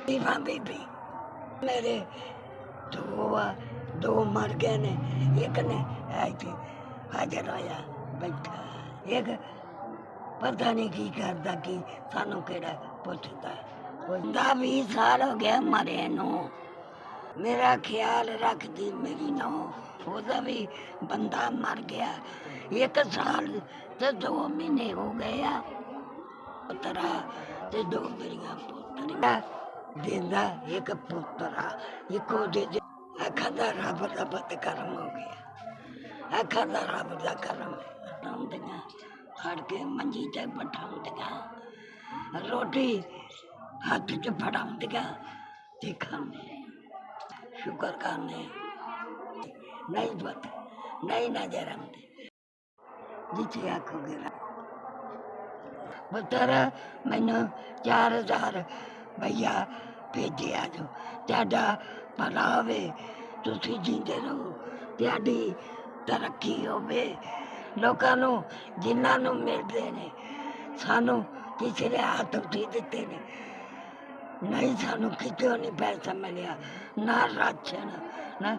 हाँ बेबी मेरे दो मर गए ने, एक ने ऐसे हाजिर होया बैठा, एक पता नहीं की करता कि सानू केड़ा पुछदा। 20 साल हो गया मरे नो, मेरा ख्याल रखती मेरी नौ, ओदा भी बंदा मर गया। 1 साल ते 2 महीने हो गया, पुत्रा ते 2 मेरिया पुत्रियां देंदा, एक पुत्रा इको दे अखा दा रब दा बदकर्म हो गया, अखा दा रब दा कर्म है। फड़ के मंजी ते बैठाउंदियां, रोटी हाथ च फड़ाउंदियां ते खांदे, शुक्र करने नहीं पता नहीं नजर आते जिथे आखोगे पुत्र मैनू 4000 भैया भेजे अज, ਤੁਹਾਡਾ भला होवे, तुसीं जींदे रहो, ਤੁਹਾਡੀ तरक्की होवे, लोकां नू जिन्हां नू मिलदे ने सानू किसी ने हाथ उठी दिते ने, नहीं सानू कितों नहीं पैसा मिलिया, ना राशन ना